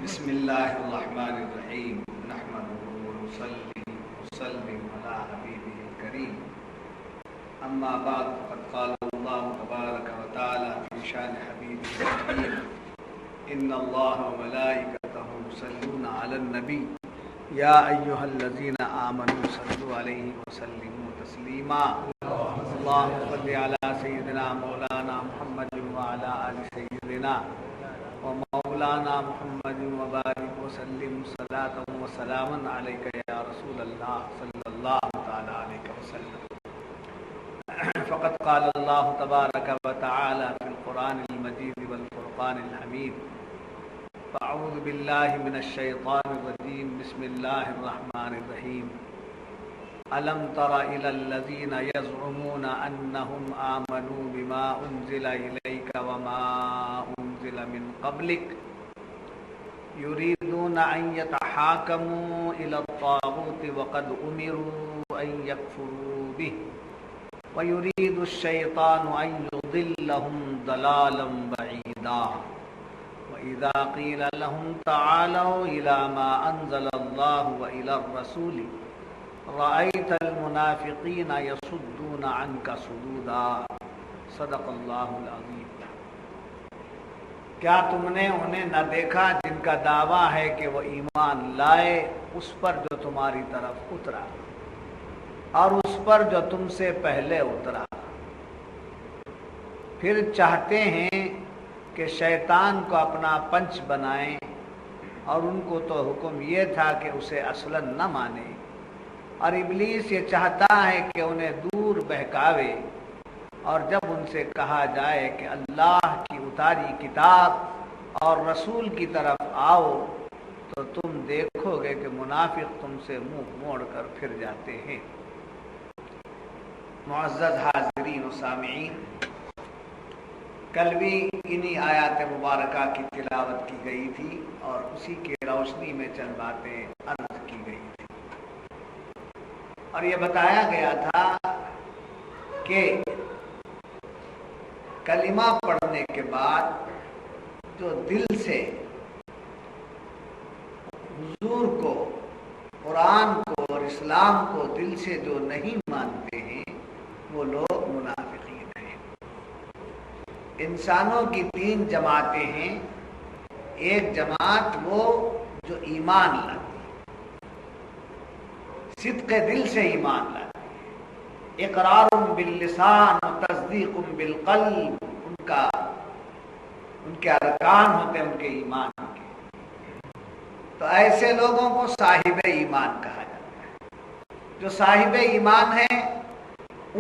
بسم اللہ الرحمن الرحیم نحمده ونصلی وسلم علی حبیبہ الکریم اما بعد فقد قال اللہ تبارک وتعالی فی شان حبیبہ الکریم ان اللہ وملائکتہ یصلون علی النبی یا ایھا الذین آمنوا صلوا علیہ وسلموا تسلیما اللہم صل علی سیدنا مولانا محمد وعلی آل سیدنا ومولانا محمد وبارک وسلم صلاۃ وسلاما علیک یا رسول اللہ صلی اللہ تعالی علیہ وسلم فقد قال اللہ تبارک وتعالی فی القرآن المجید والفرقان الحمید فاعوذ باللہ من الشیطان الرجیم بسم اللہ الرحمن الرحیم ألم تر إلى الذين يزعمون أنهم آمنوا بما أنزل إليك وما أنزل من قبلك يريدون أن يتحاكموا إلى الطاغوت وقد أمروا أن يكفروا به ويريد الشيطان أن يضلهم ضلالا بعيدا وإذا قيل لهم تعالوا إلى ما أنزل الله وإلى الرسول رأيت المنافقین یصدون عنک صدودا صدق اللہ العظیم۔ کیا تم نے انہیں نہ دیکھا جن کا دعویٰ ہے کہ وہ ایمان لائے اس پر جو تمہاری طرف اترا اور اس پر جو تم سے پہلے اترا، پھر چاہتے ہیں کہ شیطان کو اپنا پنچ بنائیں، اور ان کو تو حکم یہ تھا کہ اسے اصلاً نہ مانیں، اور ابلیس یہ چاہتا ہے کہ انہیں دور بہکاوے، اور جب ان سے کہا جائے کہ اللہ کی اتاری کتاب اور رسول کی طرف آؤ تو تم دیکھو گے کہ منافق تم سے منہ موڑ کر پھر جاتے ہیں۔ معزز حاضرین و سامعین، کل بھی انہی آیات مبارکہ کی تلاوت کی گئی تھی اور اسی کی روشنی میں چند باتیں عرض کی گئی تھی، اور یہ بتایا گیا تھا کہ کلمہ پڑھنے کے بعد جو دل سے حضور کو، قرآن کو اور اسلام کو دل سے جو نہیں مانتے ہیں وہ لوگ منافقین ہیں۔ انسانوں کی تین جماعتیں ہیں۔ ایک جماعت وہ جو ایمان لاتی، صدق دل سے ایمان لاتی، اقرار باللسان و تصدیق بالقلب، ان کے ارکان ہوتے ہیں ان کے ایمان کے۔ تو ایسے لوگوں کو صاحب ایمان کہا جاتا ہے۔ جو صاحب ایمان ہے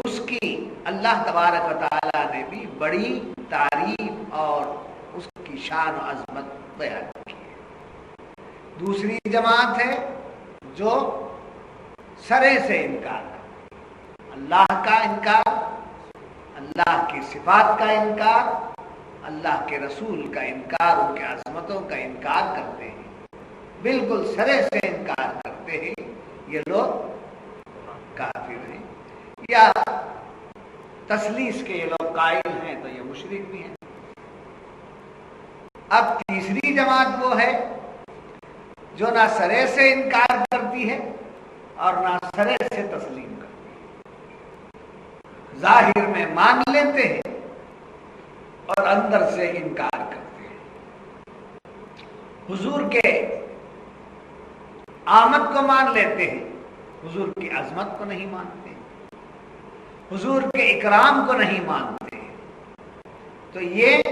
اس کی اللہ تبارک و تعالی نے بھی بڑی تعریف اور اس کی شان و عظمت بیان کی ہے۔ دوسری جماعت ہے جو سرے سے انکار کرتے، اللہ کا انکار، اللہ کی صفات کا انکار، اللہ کے رسول کا انکار، ان کے عظمتوں کا انکار کرتے ہیں، بالکل سرے سے انکار کرتے ہیں۔ یہ لوگ کافر ہیں، یا تثلیث کے یہ لوگ قائل ہیں تو یہ مشرک بھی ہیں۔ اب تیسری جماعت وہ ہے جو نہ سرے سے انکار کرتی ہے اور نہ سرے سے تسلیم کرتے ہیں، ظاہر میں مان لیتے ہیں اور اندر سے انکار کرتے ہیں۔ حضور کے آمد کو مان لیتے ہیں، حضور کی عظمت کو نہیں مانتے، حضور کے اکرام کو نہیں مانتے، تو یہ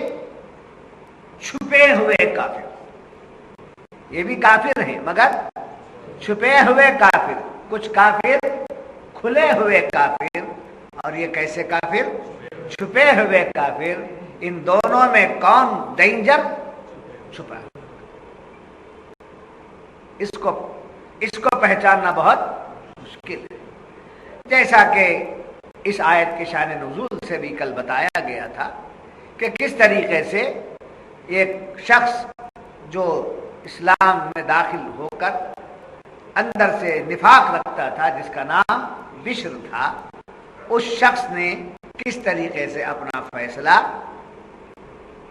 چھپے ہوئے کافر، یہ بھی کافر ہیں مگر چھپے ہوئے کافر۔ کچھ کافر کھلے ہوئے کافر، اور یہ کیسے کافر؟ چھپے ہوئے کافر۔ ان دونوں میں کون ڈینجر؟ چھپا۔ اس کو پہچاننا بہت مشکل ہے، جیسا کہ اس آیت کے شان نزول سے بھی کل بتایا گیا تھا کہ کس طریقے سے ایک شخص جو اسلام میں داخل ہو کر اندر سے نفاق رکھتا تھا، جس کا نام بشر تھا، اس شخص نے کس طریقے سے اپنا فیصلہ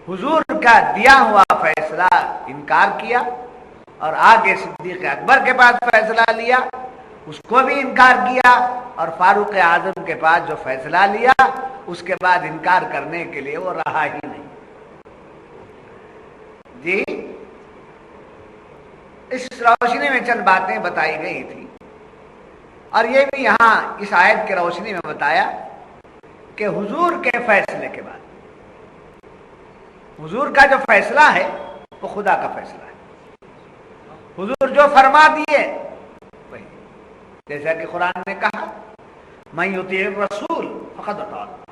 حضور کا دیا ہوا فیصلہ انکار کیا، اور آگے صدیق اکبر کے پاس فیصلہ لیا، اس کو بھی انکار کیا، اور فاروق اعظم کے پاس جو فیصلہ لیا اس کے بعد انکار کرنے کے لیے وہ رہا ہی نہیں۔ جی، اس روشنی میں چند باتیں بتائی گئی تھی، اور یہ بھی یہاں اس آیت کی روشنی میں بتایا کہ حضور کے فیصلے کے بعد، حضور کا جو فیصلہ ہے وہ خدا کا فیصلہ ہے، حضور جو فرما دیے وہی، جیسا کہ قرآن نے کہا من یطیع الرسول فقد اطاع اللہ۔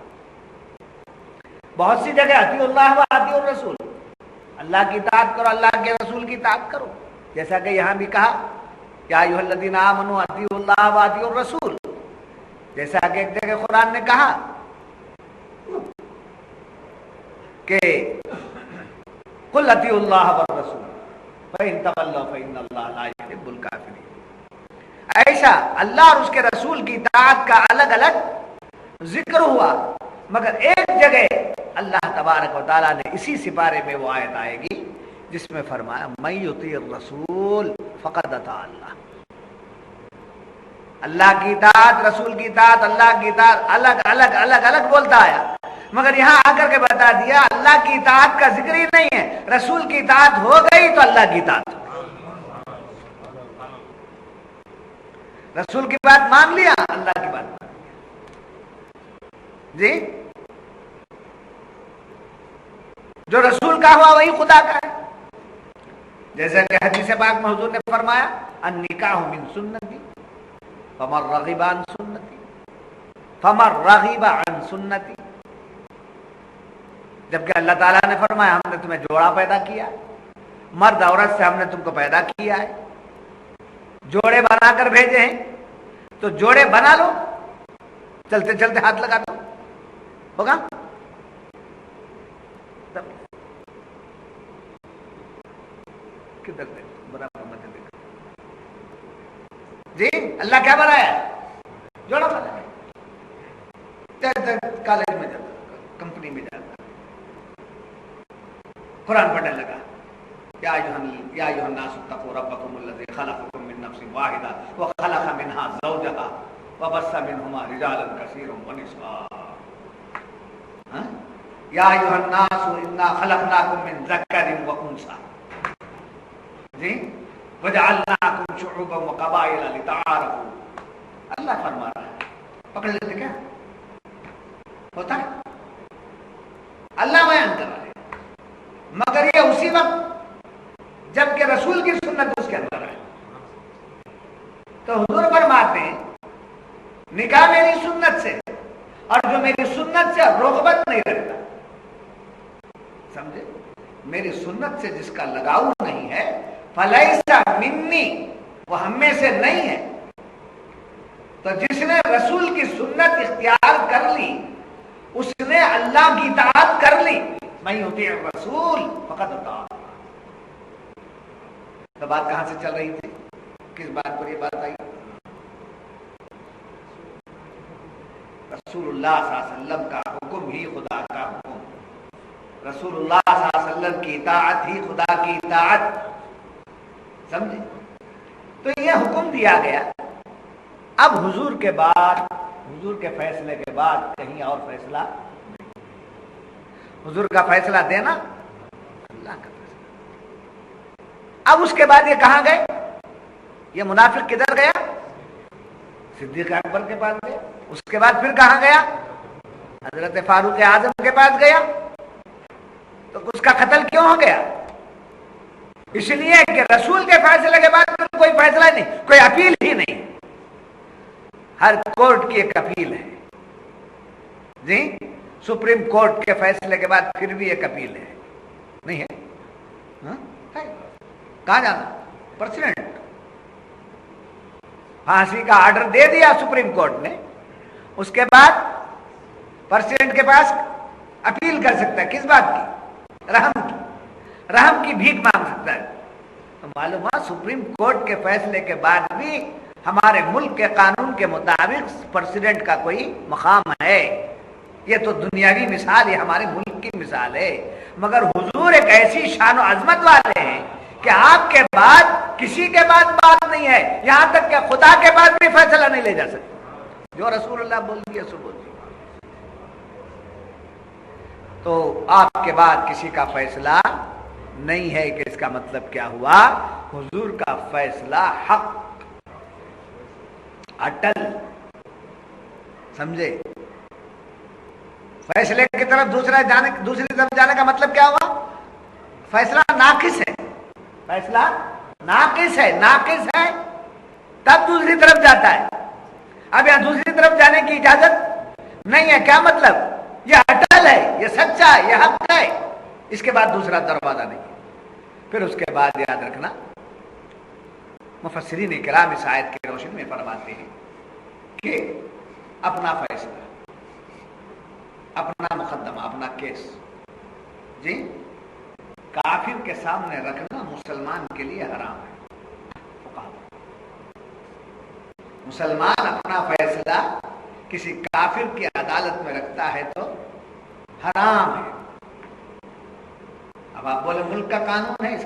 بہت سی جگہ اطیعوا اللہ و اطیعوا الرسول، اللہ کی اطاعت کرو، اللہ کے رسول کی اطاعت کرو، جیسا کہ یہاں بھی کہا یا ایھا الذین آمنوا اطیعوا اللہ و اطیعوا الرسول، جیسا کہ ایک جگہ قرآن نے کہا کہ قل اطیعوا اللہ والرسول فإن تولوا فإن اللہ لا يحب الکافرین۔ ایسا اللہ اور اس کے رسول کی اطاعت کا الگ الگ ذکر ہوا، مگر ایک جگہ اللہ تبارک و تعالیٰ نے اسی سپارے میں وہ آیت آئے گی جس میں فرمایا من یطیع الرسول فقد اطاع اللہ۔ اللہ کی اطاعت، رسول کی اطاعت، اللہ کی اطاعت الگ الگ الگ الگ بولتا آیا، مگر یہاں آ کر کے بتا دیا اللہ کی اطاعت کا ذکر ہی نہیں ہے، رسول کی اطاعت ہو گئی تو اللہ کی اطاعت ہو گئی۔ رسول کی بات مان لیا، اللہ کی بات مان لیا۔ جی، جو رسول کا ہوا وہی خدا کا ہے، جیسا کہ حدیث پاک میں حضور نے فرمایا النکاح من سنتی فمن رغب عن سنتی فمن رغب عن سنتی۔ جبکہ اللہ تعالیٰ نے فرمایا ہم نے تمہیں جوڑا پیدا کیا، مرد عورت سے ہم نے تم کو پیدا کیا ہے، جوڑے بنا کر بھیجے ہیں، تو جوڑے بنا لو، چلتے چلتے ہاتھ لگا دو، ہوگا؟ کدھر برابر مت دیکھ۔ جی، اللہ کیا بنایا؟ جوڑا بنایا۔ کالج میں جاتا، کمپنی میں جاتا، قرآن پڑھنے لگا یا ایھا الناس اتقوا ربکم الذی خلقکم من نفس واحدہ وخلق منها زوجها وبث منهما رجالا کثیرا ونساء۔ یا ایھا الناس انا خلقناکم من ذکر وانثی، جی، وجعلناکم شعوبا وقبائل لتعارفوا۔ اللہ فرما رہا ہے، پکڑ لیتے کیا ہوتا ہے؟ اللہ بیان کر رہا ہے، مگر یہ اسی وقت جب کہ رسول کی سنت اس کے اندر ہے۔ تو حضور فرماتے ہیں نکاح میری سنت سے، اور جو میری سنت سے رغبت نہیں رکھتا، سمجھے، میری سنت سے جس کا لگاؤ نہیں ہے فلیس منی، وہ ہم میں سے نہیں ہے۔ تو جس نے رسول کی سنت اختیار کر لی اس نے اللہ کی اطاعت کر لی، من یطیع الرسول فقد اطاع اللہ۔ تو بات کہاں سے چل رہی تھی؟ کس بات پر یہ بات آئی؟ رسول اللہ صلی اللہ علیہ وسلم کا حکم ہی خدا کا حکم، رسول اللہ صلی اللہ علیہ وسلم کی اطاعت ہی خدا کی اطاعت، سمجھے؟ تو یہ حکم دیا گیا۔ اب حضور کے بعد، حضور کے فیصلے کے بعد کہیں اور فیصلہ نہیں۔ حضور کا فیصلہ دینا اللہ کا فیصلہ۔ اب اس کے بعد یہ کہاں گئے؟ یہ منافق کدھر گیا؟ صدیق اکبر کے پاس گیا۔ اس کے بعد پھر کہاں گیا؟ حضرت فاروق اعظم کے پاس گیا۔ تو اس کا قتل کیوں ہو گیا؟ اس لیے کہ رسول کے فیصلے کے بعد پھر کوئی فیصلہ نہیں، کوئی اپیل ہی نہیں۔ ہر کورٹ کی ایک اپیل ہے، جی، سپریم کورٹ کے فیصلے کے بعد پھر بھی ایک اپیل ہے، نہیں ہے؟ ہاں؟ ہے۔ کہاں جانا؟ پریزیڈنٹ پھانسی کا آرڈر دے دیا سپریم کورٹ نے، اس کے بعد پریزیڈنٹ کے پاس اپیل کر سکتا ہے، کس بات کی؟ رحم کی بھیک مانگ سکتا ہے۔ تو معلوم ہوا سپریم کورٹ کے فیصلے کے بعد بھی ہمارے ملک کے قانون کے مطابق پریزیڈنٹ کا کوئی مقام ہے۔ یہ تو دنیاوی مثال ہے، ہمارے ملک کی مثال ہے۔ مگر حضور ایک ایسی شان و عظمت والے ہیں کہ آپ کے بعد کسی کے بعد بات نہیں ہے، یہاں تک کہ خدا کے بعد بھی فیصلہ نہیں لے جا سکتے، جو رسول اللہ بول دیا سو بول دیا۔ تو آپ کے بعد کسی کا فیصلہ نہیں ہے کہ اس کا مطلب کیا ہوا؟ حضور کا فیصلہ حق، اٹل، سمجھے؟ فیصلے کی طرف دوسری طرف جانے کا مطلب کیا ہوا؟ فیصلہ ناقص ہے، فیصلہ ناقص ہے تب دوسری طرف جاتا ہے۔ اب یہاں دوسری طرف جانے کی اجازت نہیں ہے، کیا مطلب؟ یہ اٹل ہے، یہ سچا ہے، یہ حق ہے، اس کے بعد دوسرا دروازہ نہیں۔ پھر اس کے بعد یاد رکھنا، مفسرین کرام اس آیت کی روشنی میں فرماتے ہیں کہ اپنا فیصلہ، اپنا مقدمہ، اپنا کیس جی کافر کے سامنے رکھنا مسلمان کے لیے حرام ہے۔ مسلمان اپنا فیصلہ کسی کافر کی عدالت میں رکھتا ہے تو حرام ہے۔ اب آپ بولے ملک کا قانون ہے، اس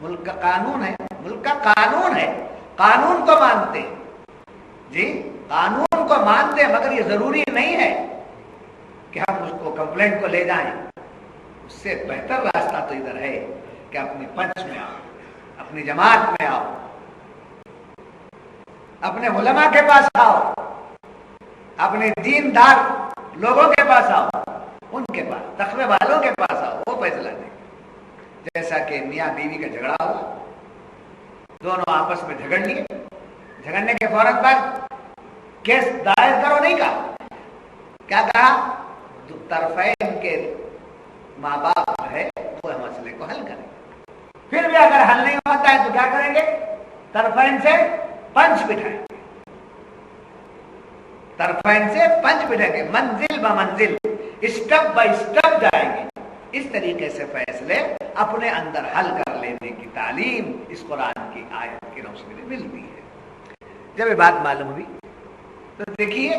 ملک کا قانون ہے، ملک کا قانون ہے، قانون کو مانتے ہیں جی، قانون کو مانتے ہیں، مگر یہ ضروری نہیں ہے کہ ہم اس کو کمپلینٹ کو لے جائیں۔ اس سے بہتر راستہ تو ادھر ہے کہ اپنی پنچ میں آؤ، اپنی جماعت میں آؤ، اپنے علماء کے پاس آؤ، اپنے دیندار لوگوں کے پاس آؤ، ان کے پاس، تقوی والوں کے پاس آؤ، وہ فیصلہ دیں۔ جیسا کہ میاں بیوی کا جھگڑا ہوا، دونوں آپس میں جھگڑ لیے، جھگڑنے کے فوراً بعد کیس دائر کرو نہیں کہا، کیا کہا؟ طرفین کے ماں باپ ہے وہ مسئلے کو حل کریں۔ پھر بھی اگر حل نہیں ہوتا ہے تو کیا کریں گے؟ طرفین سے پنچ بٹھائیں گے، طرفین سے پنچ بٹھائیں گے، منزل بمنزل، اسٹیپ بائی اسٹیپ جائیں گے۔ اس طریقے سے فیصلے اپنے اندر حل کر لینے کی تعلیم اس قرآن کی آیت کی روشنی میں ملتی ہے۔ جب یہ بات معلوم ہوئی تو دیکھیے،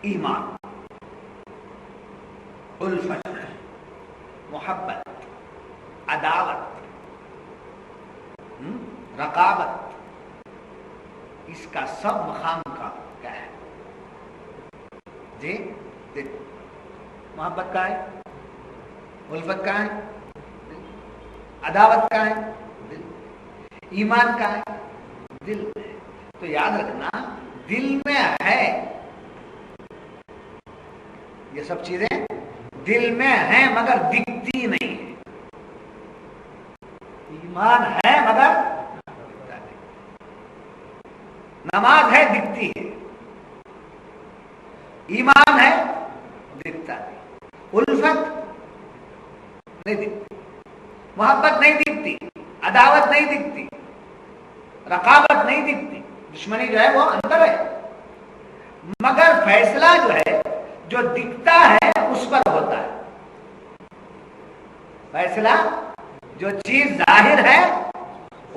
ایمان، الفت، محبت، عداوت، رقابت، اس کا سب مقام کا کیا ہے جی؟ محبت کا ہے، الفت کا ہے، عداوت کا ہے، ایمان کا ہے، دل میں۔ تو یاد رکھنا، دل میں ہے یہ سب چیزیں، دل میں ہیں مگر دکھتی نہیں ہے۔ ایمان ہے مگر دکھتا نہیں، نماز ہے دکھتی ہے، ایمان ہے دکھتا نہیں، الفت نہیں دکھتی، محبت نہیں دکھتی، عداوت نہیں دکھتی، رقابت نہیں دکھتی، دشمنی جو ہے وہ اندر ہے، مگر فیصلہ جو ہے جو دکھتا ہے اس پر ہوتا ہے۔ فیصلہ جو چیز ظاہر ہے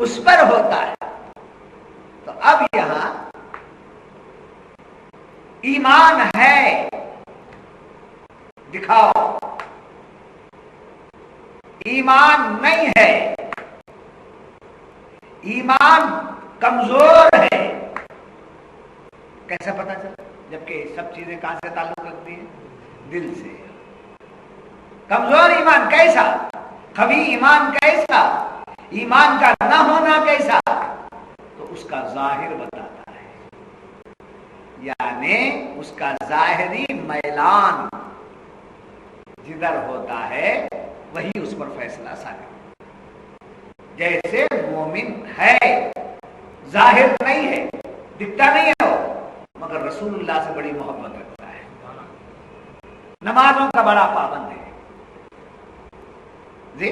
اس پر ہوتا ہے۔ تو اب یہاں ایمان ہے دکھاؤ، ایمان نہیں ہے، ایمان کمزور ہے، کیسے پتا چلا؟ جبکہ سب چیزیں کہاں سے تعلق رکھتی ہیں؟ دل سے۔ کمزور ایمان کیسا؟ قوی ایمان کیسا؟ ایمان کا نہ ہونا کیسا؟ تو اس کا ظاہر بتاتا ہے، یعنی اس کا ظاہری میلان جدھر ہوتا ہے وہی اس پر فیصلہ صادق۔ جیسے مومن ہے، ظاہر نہیں ہے، دکھتا نہیں ہے وہ، مگر رسول اللہ سے بڑی محبت رکھتا ہے، نمازوں کا بڑا پابند ہے جی،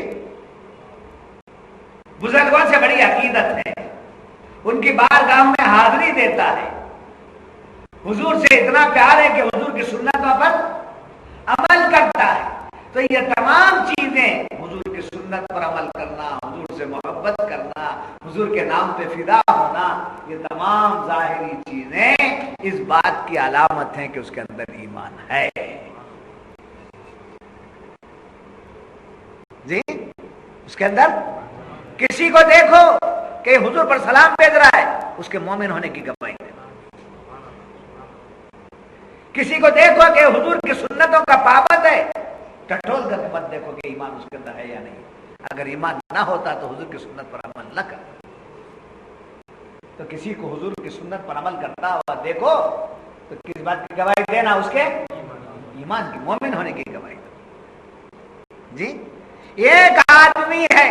بزرگوں سے بڑی عقیدت ہے، ان کی بارگاہ میں حاضری دیتا ہے، حضور سے اتنا پیار ہے کہ حضور کی سنتوں پر عمل کرتا ہے۔ تو یہ تمام چیزیں، حضور کی سنت پر عمل کرنا، حضور سے محبت کرنا، حضور کے نام پہ فدا ہونا، یہ تمام ظاہری چیزیں اس بات کی علامت ہے کہ اس کے اندر ایمان ہے. جی اس کے اندر کسی کو دیکھو کہ حضور پر سلام بھیج رہا ہے، اس کے مومن ہونے کی گواہی دے. کسی کو دیکھو کہ حضور کی سنتوں کا پابند ہے، ٹٹول کر کے مت دیکھو کہ ایمان اس کے اندر ہے یا نہیں. اگر ایمان نہ ہوتا تو حضور کی سنت پر عمل نہ کرتا. تو کسی کو حضور کی سنت پر عمل کرتا ہوا دیکھو تو کس بات کی گواہی دینا؟ اس کے ایمان کی، مومن ہونے کی گواہی دو. جی ایک آدمی ہے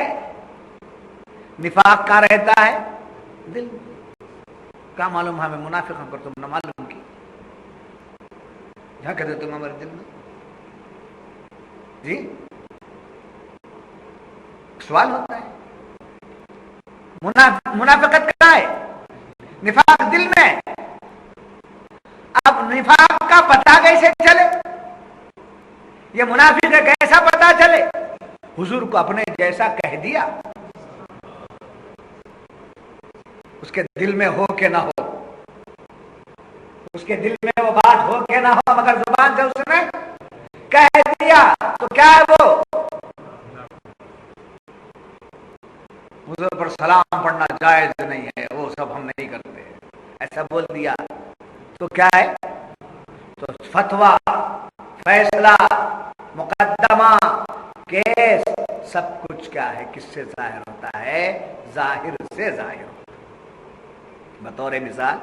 نفاق کا رہتا ہے دل کا، معلوم ہمیں منافقوں پر تم نہ معلوم کی، کیا کہتے تم ہمارے دل میں. جی سوال ہوتا ہے منافقت کہاں ہے؟ نفاق دل میں. اب نفاق کا پتہ کیسے چلے؟ یہ منافق ہے کیسا پتہ چلے؟ حضور کو اپنے جیسا کہہ دیا، اس کے دل میں ہو کہ نہ ہو، اس کے دل میں وہ بات ہو کہ نہ ہو، مگر زبان سے اس نے کہہ دیا تو کیا ہے وہ؟ حضور پر سلام پڑھنا جائز نہیں ہے، وہ سب ہم نہیں کرتے، ایسا بول دیا تو کیا ہے؟ تو فتویٰ، فیصلہ، مقدمہ، کیس، سب کچھ کیا ہے؟ کس سے ظاہر ہوتا ہے؟ ظاہر سے ظاہر ہوتا ہے. بطور مثال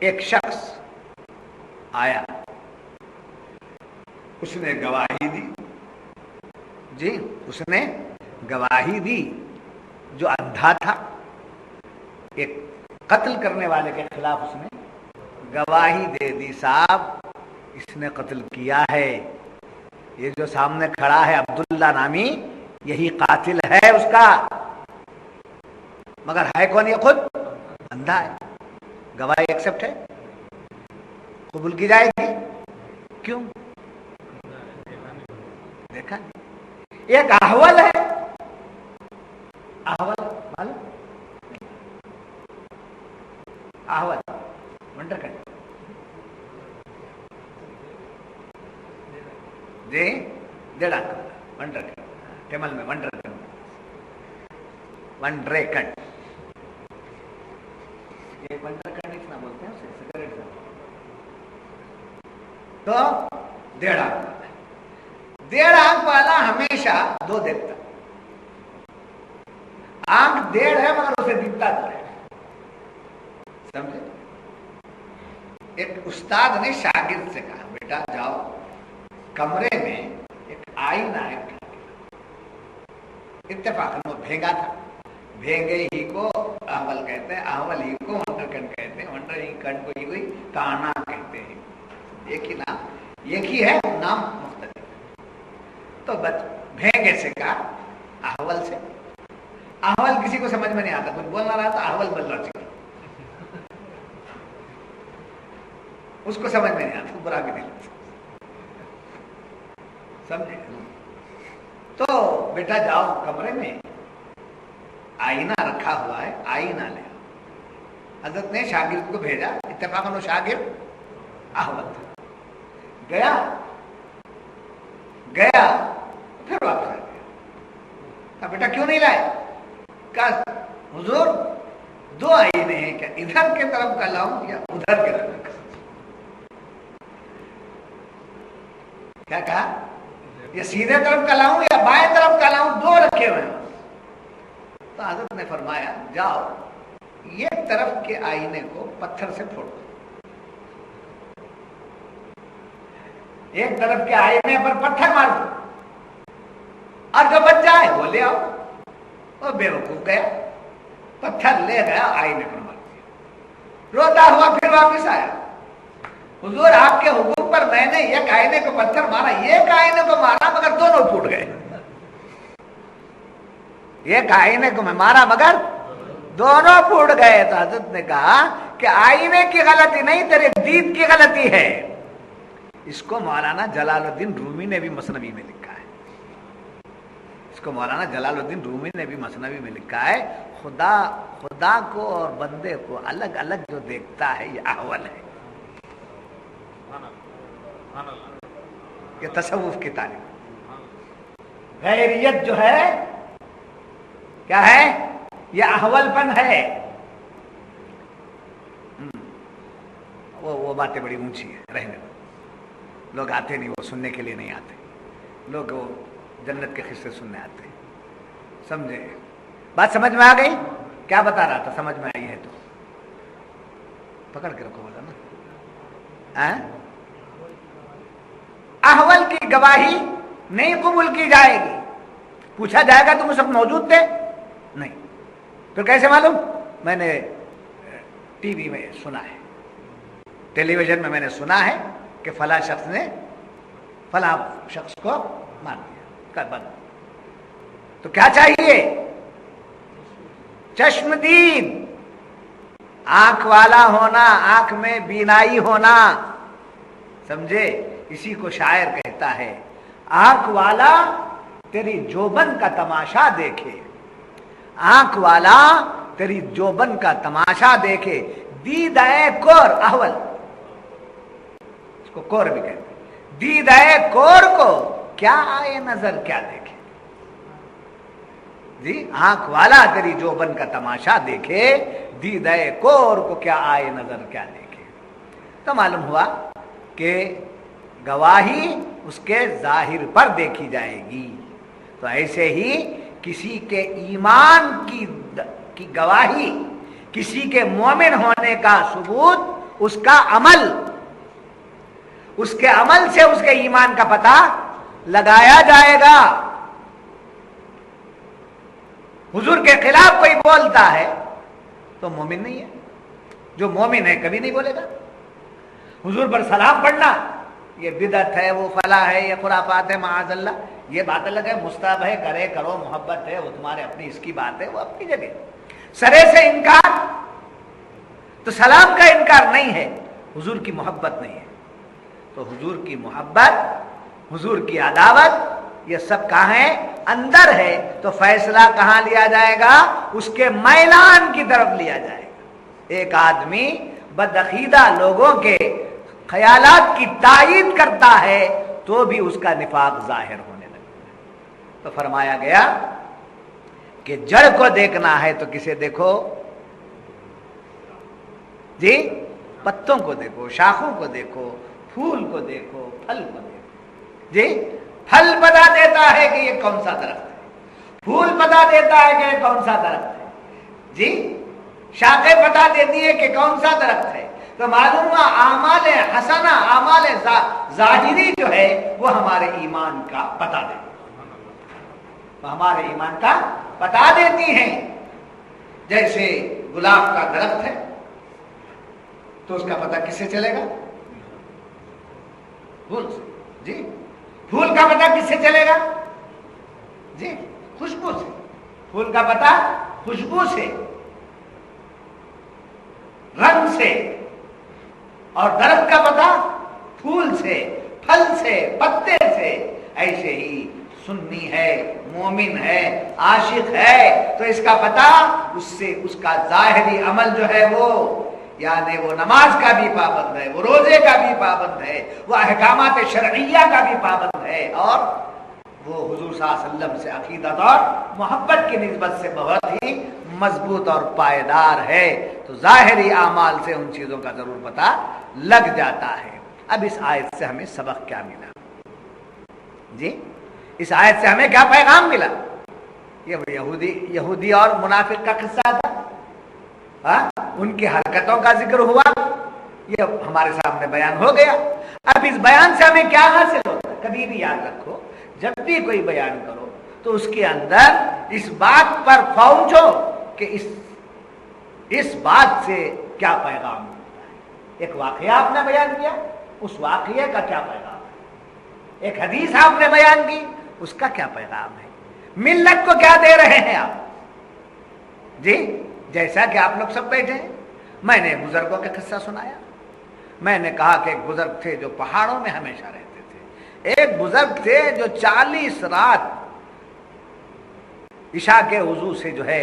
ایک شخص آیا، اس نے گواہی دی. جی اس نے گواہی دی، جو اندھا تھا، ایک قتل کرنے والے کے خلاف اس نے گواہی دے دی، صاحب اس نے قتل کیا ہے، یہ جو سامنے کھڑا ہے عبداللہ نامی یہی قاتل ہے اس کا، مگر ہے کون؟ یہ خود اندھا ہے. گواہی ایکسپٹ ہے؟ قبول کی جائے گی؟ کیوں؟ دیکھا ایک احول ہے، احول معلوم؟ احول ونڈرکنڈ جی دیڑا ونڈرکنڈ تمل میں ونڈرکنڈ یہ ونڈرکنڈ اتنا بولتے ہیں اسے سگریٹ سے. تو ڈیڑھ آنکھ والا ہمیشہ دو دیکھتا. آنکھ ڈیڑھ ہے مگر اسے دکھتا تو ہے. سمجھے؟ ایک استاد نے شاگرد سے کہا بیٹا جاؤ کمرے میں ایک آئینہ ہے. اتفاقاً وہ بھینگا تھا، بھینگے ہی کو احول کہتے ہیں، احول ہی کو ونڈرکنڈ کہتے ہیں، ونڈرکنڈ کو ہی کوئی کانا کہتے ہیں. ایک ہی نام، ایک ہی ہے نام مختلف. تو بھینگے سے کہا احول سے. احول کسی کو سمجھ میں نہیں آتا، کچھ بولنا رہا تو احول بول رہا چاہیے، اس کو سمجھ میں نہیں آتا، برا بھی نہیں لگتا. سمجھے؟ تو بیٹا جاؤ کمرے میں آئینہ رکھا ہوا ہے، آئینہ لے. حضرت نے شاگرد کو بھیجا، اتفاقاً وہ شاگرد احول تھا. گیا پھر واپس آ گیا. بیٹا کیوں نہیں لائے؟ کہا حضور دو آئینے ہیں، کیا ادھر کے طرف کا لاؤں یا ادھر کے طرف کا؟ کیا کہا؟ یہ سیدھے طرف کا لاؤں یا بائیں طرف کا لاؤں؟ دو رکھے ہوئے ہیں. تو حضرت نے فرمایا جاؤ ایک طرف کے آئینے کو پتھر سے پھوڑ دو. ایک طرف کے آئینے پر پتھر مار دو اور جو بچ جائے وہ لے آؤ. وہ بے وقوف گیا، پتھر لے گیا، آئینے پر مار دیا. روتا ہوا پھر واپس آیا. حضور آپ کے حکم پر میں نے ایک آئینے کو پتھر مارا، ایک آئینے کو مارا مگر دونوں ٹوٹ گئے. ایک آئینے کو میں مارا مگر دونوں پھوٹ گئے. تو حضرت نے کہا کہ آئینے کی غلطی نہیں، تیرے دید کی غلطی ہے. اس کو مولانا جلال الدین رومی نے بھی مثنوی میں لکھا ہے. اس کو مولانا جلال الدین رومی نے بھی مثنوی میں لکھا ہے. خدا کو اور بندے کو الگ الگ جو دیکھتا ہے یہ احول ہے، یہ تصوف کی تعلیم۔ غیریت جو ہے کیا ہے؟ یہ احول پن ہے۔ وہ باتیں بڑی اونچی ہیں، رہنے دو، لوگ آتے نہیں، وہ سننے کے لیے نہیں آتے، لوگ وہ جنت کے قصے سننے آتے ہیں، سمجھے؟ بات سمجھ میں آ گئی؟ کیا بتا رہا تھا؟ سمجھ میں آئی ہے تو پکڑ کے رکھو، بولا نا احول کی گواہی نہیں قبول کی جائے گی۔ پوچھا جائے گا تم اس وقت موجود تھے؟ نہیں۔ پھر کیسے معلوم؟ میں نے ٹی وی میں سنا ہے، ٹیلی ویژن میں نے سنا ہے کہ فلاں شخص نے فلاں شخص کو مار دیا، کر بند۔ تو کیا چاہیے؟ چشم دید، آنکھ والا ہونا، آنکھ میں بینائی ہونا، سمجھے؟ اسی کو شاعر کہتا ہے، آنکھ والا تیری جوبن کا تماشا دیکھے، آنکھ والا تیری جوبن کا تماشا دیکھے، دید اے کور احول، اس کو کور بھی کہتے ہیں، دید اے کور کو کیا آئے نظر کیا دیکھے، جی آنکھ والا تیری جوبن کا تماشا دیکھے، دید اے کور کو کیا آئے نظر کیا دیکھے۔ تو معلوم ہوا کہ گواہی اس کے ظاہر پر دیکھی جائے گی۔ تو ایسے ہی کسی کے ایمان کی گواہی، کسی کے مومن ہونے کا ثبوت اس کا عمل، اس کے عمل سے اس کے ایمان کا پتہ لگایا جائے گا۔ حضور کے خلاف کوئی بولتا ہے تو مومن نہیں ہے، جو مومن ہے کبھی نہیں بولے گا۔ حضور پر سلام پڑھنا یہ بدعت ہے، وہ فلاں ہے، یہ خرافات ہے، معاذ اللہ، یہ بات الگ ہے، مستحب ہے، کرے کرو، محبت ہے، وہ تمہارے اپنی اس کی بات ہے، وہ اپنی جگہ۔ سرے سے انکار تو سلام کا انکار نہیں ہے، حضور کی محبت نہیں ہے۔ تو حضور کی محبت، حضور کی عداوت، یہ سب کہاں ہے؟ اندر ہے۔ تو فیصلہ کہاں لیا جائے گا؟ اس کے میلان کی طرف لیا جائے گا۔ ایک آدمی بدعقیدہ لوگوں کے خیالات کی تائید کرتا ہے تو بھی اس کا نفاق ظاہر ہونے لگتا ہے۔ تو فرمایا گیا کہ جڑ کو دیکھنا ہے تو کسے دیکھو؟ جی پتوں کو دیکھو، شاخوں کو دیکھو، پھول کو دیکھو، پھل کو دیکھو۔ جی پھل بتا دیتا ہے کہ یہ کون سا درخت ہے، پھول بتا دیتا ہے کہ یہ کون سا درخت ہے، جی شاخیں بتا دیتی ہے کہ کون سا درخت ہے۔ تو معلوم ہوا اعمال حسنہ، اعمال ظاہری جو ہے وہ ہمارے ایمان کا پتہ دیتی، وہ ہمارے ایمان کا بتا دیتی ہیں۔ جیسے گلاب کا درخت ہے تو اس کا پتہ کس سے چلے گا؟ پھول سے۔ جی پھول کا پتہ کس سے چلے گا؟ جی خوشبو سے۔ پھول کا پتہ خوشبو سے، رنگ سے، اور درخت کا پتہ پھول سے، پھل سے، پتے سے۔ ایسے ہی سنی ہے، مومن ہے، عاشق ہے تو اس کا پتہ اس سے اس کا ظاہری عمل جو ہے وہ، یعنی وہ نماز کا بھی پابند ہے، وہ روزے کا بھی پابند ہے، وہ احکامات شرعیہ کا بھی پابند ہے، اور وہ حضور صلی اللہ علیہ وسلم سے عقیدت اور محبت کی نسبت سے بہت ہی مضبوط اور پائیدار ہے۔ تو ظاہری اعمال سے ان چیزوں کا ضرور پتہ لگ جاتا ہے۔ اب اس آیت سے ہمیں سبق کیا ملا؟ جی اس آیت سے ہمیں کیا پیغام ملا؟ یہ یہودی اور منافق کا قصہ تھا، ان کی حرکتوں کا ذکر ہوا، یہ ہمارے سامنے بیان ہو گیا۔ اب اس بیان سے ہمیں کیا حاصل ہوتا ہے؟ کبھی بھی یاد رکھو، جب بھی کوئی بیان کرو تو اس کے اندر اس بات پر پہنچو کہ اس بات سے کیا پیغام ہوتا ہے۔ ایک واقعہ آپ نے بیان کیا، اس واقعے کا کیا پیغام ہے؟ ایک حدیث آپ نے بیان کی، اس کا کیا پیغام ہے؟ ملت کو کیا دے رہے ہیں آپ؟ جی جیسا کہ آپ لوگ سب بیٹھے ہیں، میں نے بزرگوں کا قصہ سنایا، میں نے کہا کہ ایک بزرگ تھے جو پہاڑوں میں ہمیشہ رہتے تھے، ایک بزرگ تھے جو 40 رات عشاء کے وضو سے جو ہے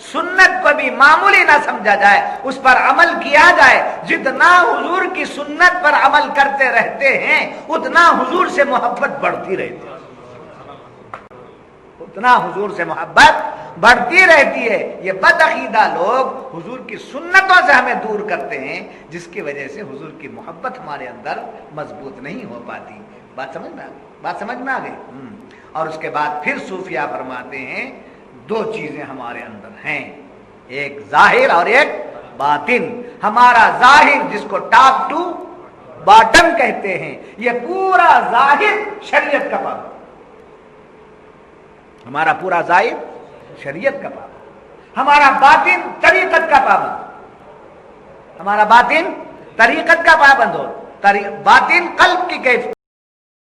سنت کو بھی معمولی نہ سمجھا جائے، اس پر عمل کیا جائے۔ جتنا حضور کی سنت پر عمل کرتے رہتے ہیں اتنا حضور سے محبت بڑھتی رہتی ہے، اتنا حضور سے محبت بڑھتی رہتی ہے۔ یہ بدعقیدہ لوگ حضور کی سنتوں سے ہمیں دور کرتے ہیں، جس کی وجہ سے حضور کی محبت ہمارے اندر مضبوط نہیں ہو پاتی۔ بات سمجھ میں آ گئی؟ اور اس کے بعد پھر صوفیہ فرماتے ہیں دو چیزیں ہمارے اندر ہیں، ایک ظاہر اور ایک باطن۔ ہمارا ظاہر جس کو ٹاپ ٹو باٹم کہتے ہیں، یہ پورا ظاہر شریعت کا پابند، ہمارا پورا ظاہر شریعت کا پابند، ہمارا باطن طریقت کا پابند، ہمارا باطن طریقت کا پابند ہو، باطن قلب کی کیفیت